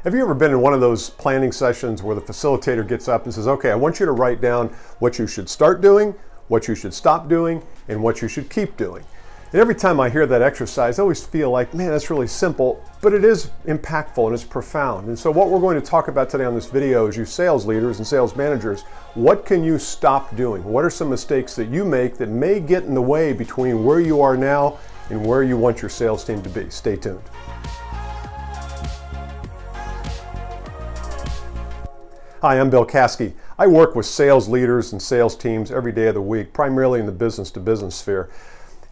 Have you ever been in one of those planning sessions where the facilitator gets up and says, okay, I want you to write down what you should start doing, what you should stop doing, and what you should keep doing? And every time I hear that exercise, I always feel like, man, that's really simple, but it is impactful and it's profound. And so what we're going to talk about today on this video is you sales leaders and sales managers, what can you stop doing? What are some mistakes that you make that may get in the way between where you are now and where you want your sales team to be? Stay tuned. Hi, I'm Bill Caskey. I work with sales leaders and sales teams every day of the week, primarily in the business-to-business sphere.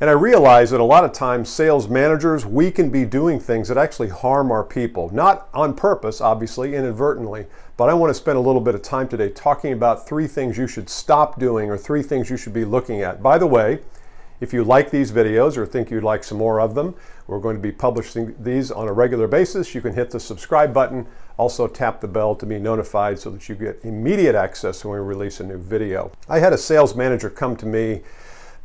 And I realize that a lot of times sales managers, we can be doing things that actually harm our people. Not on purpose, obviously, inadvertently, but I want to spend a little bit of time today talking about 3 things you should stop doing or 3 things you should be looking at. By the way, if you like these videos or think you'd like some more of them, we're going to be publishing these on a regular basis. You can hit the subscribe button. Also tap the bell to be notified so that you get immediate access when we release a new video. I had a sales manager come to me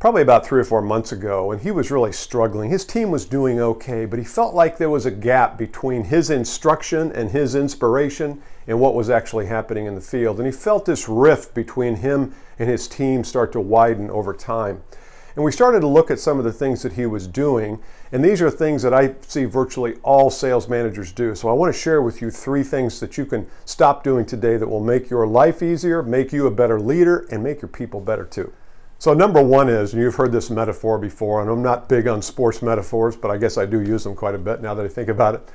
probably about 3 or 4 months ago, and he was really struggling. His team was doing okay, but he felt like there was a gap between his instruction and his inspiration and what was actually happening in the field. And he felt this rift between him and his team start to widen over time. And we started to look at some of the things that he was doing, and these are things that I see virtually all sales managers do. So I want to share with you 3 things that you can stop doing today that will make your life easier, make you a better leader, and make your people better too. So number 1 is, and you've heard this metaphor before, and I'm not big on sports metaphors, but I guess I do use them quite a bit now that I think about it.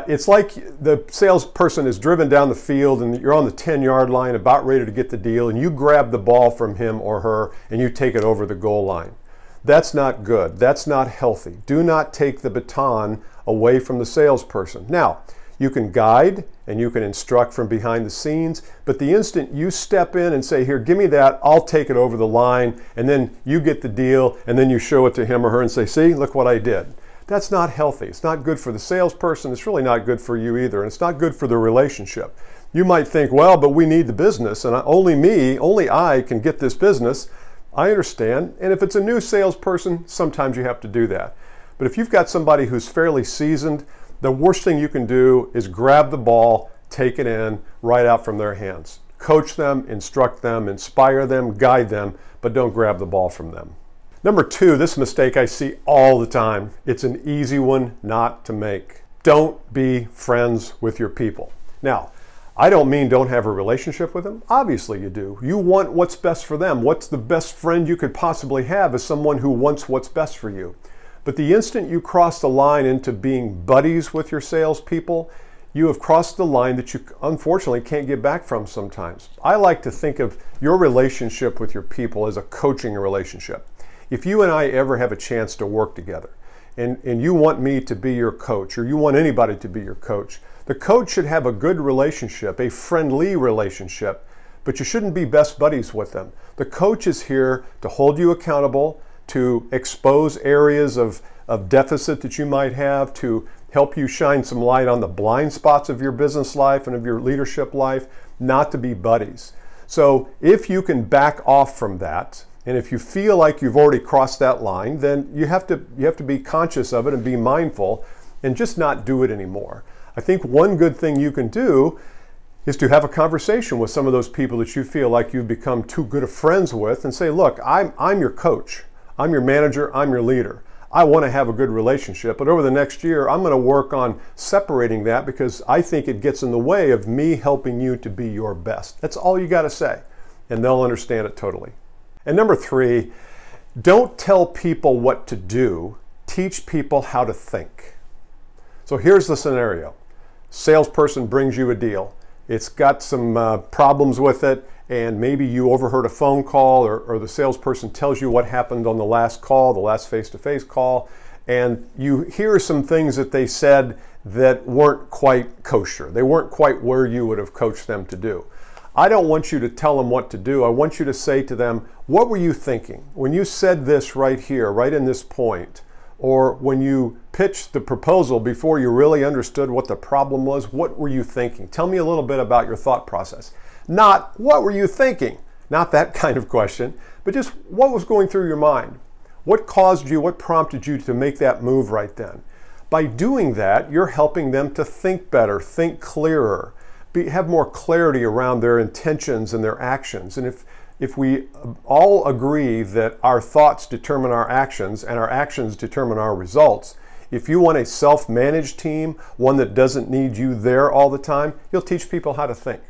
It's like the salesperson is driven down the field and you're on the 10-yard line about ready to get the deal, and you grab the ball from him or her and you take it over the goal line. That's not good. That's not healthy. Do not take the baton away from the salesperson. Now, you can guide and you can instruct from behind the scenes, but the instant you step in and say, here, give me that, I'll take it over the line, and then you get the deal, and then you show it to him or her and say, see, look what I did. That's not healthy. It's not good for the salesperson. It's really not good for you either. And it's not good for the relationship. You might think, well, but we need the business and only I can get this business. I understand. And if it's a new salesperson, sometimes you have to do that. But if you've got somebody who's fairly seasoned, the worst thing you can do is grab the ball, take it in right out from their hands. Coach them, instruct them, inspire them, guide them, but don't grab the ball from them. Number 2, this mistake I see all the time. It's an easy one not to make. Don't be friends with your people. Now, I don't mean don't have a relationship with them. Obviously you do. You want what's best for them. What's the best friend you could possibly have is someone who wants what's best for you. But the instant you cross the line into being buddies with your salespeople, you have crossed the line that you unfortunately can't get back from sometimes. I like to think of your relationship with your people as a coaching relationship. If you and I ever have a chance to work together and you want me to be your coach or you want anybody to be your coach, the coach should have a good relationship, a friendly relationship, but you shouldn't be best buddies with them. The coach is here to hold you accountable, to expose areas of deficit that you might have, to help you shine some light on the blind spots of your business life and of your leadership life, not to be buddies. So if you can back off from that, and if you feel like you've already crossed that line, then you have to be conscious of it and be mindful and just not do it anymore. I think one good thing you can do is to have a conversation with some of those people that you feel like you've become too good of friends with and say, look, I'm your coach, I'm your manager, I'm your leader. I want to have a good relationship, but over the next year, I'm going to work on separating that because I think it gets in the way of me helping you to be your best. That's all you got to say, and they'll understand it totally. And number 3, don't tell people what to do, teach people how to think. So here's the scenario. Salesperson brings you a deal. It's got some problems with it, and maybe you overheard a phone call or the salesperson tells you what happened on the last call, the last face-to-face call, and you hear some things that they said that weren't quite kosher. They weren't quite where you would have coached them to do. I don't want you to tell them what to do. I want you to say to them, what were you thinking when you said this right here, right in this point? Or when you pitched the proposal before you really understood what the problem was, what were you thinking? Tell me a little bit about your thought process. Not, what were you thinking? Not that kind of question, but just what was going through your mind? What caused you, what prompted you to make that move right then? By doing that, you're helping them to think better, think clearer, have more clarity around their intentions and their actions. And if we all agree that our thoughts determine our actions and our actions determine our results, if you want a self-managed team, one that doesn't need you there all the time, you'll teach people how to think.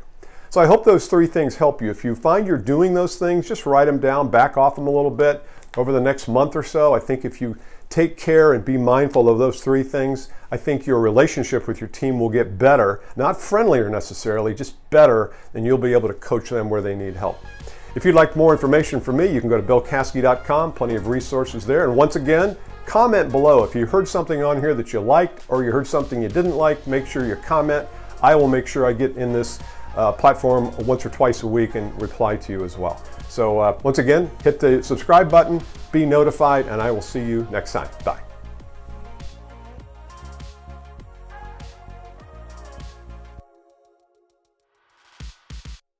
So I hope those 3 things help you. If you find you're doing those things, just write them down, back off them a little bit over the next month or so. I think if you take care and be mindful of those 3 things, I think your relationship with your team will get better, not friendlier necessarily, just better, and you'll be able to coach them where they need help. If you'd like more information from me, you can go to billcaskey.com, plenty of resources there. And once again, comment below. If you heard something on here that you liked or you heard something you didn't like, make sure you comment. I will make sure I get in this platform once or twice a week and reply to you as well. So once again, hit the subscribe button, be notified, and I will see you next time. Bye.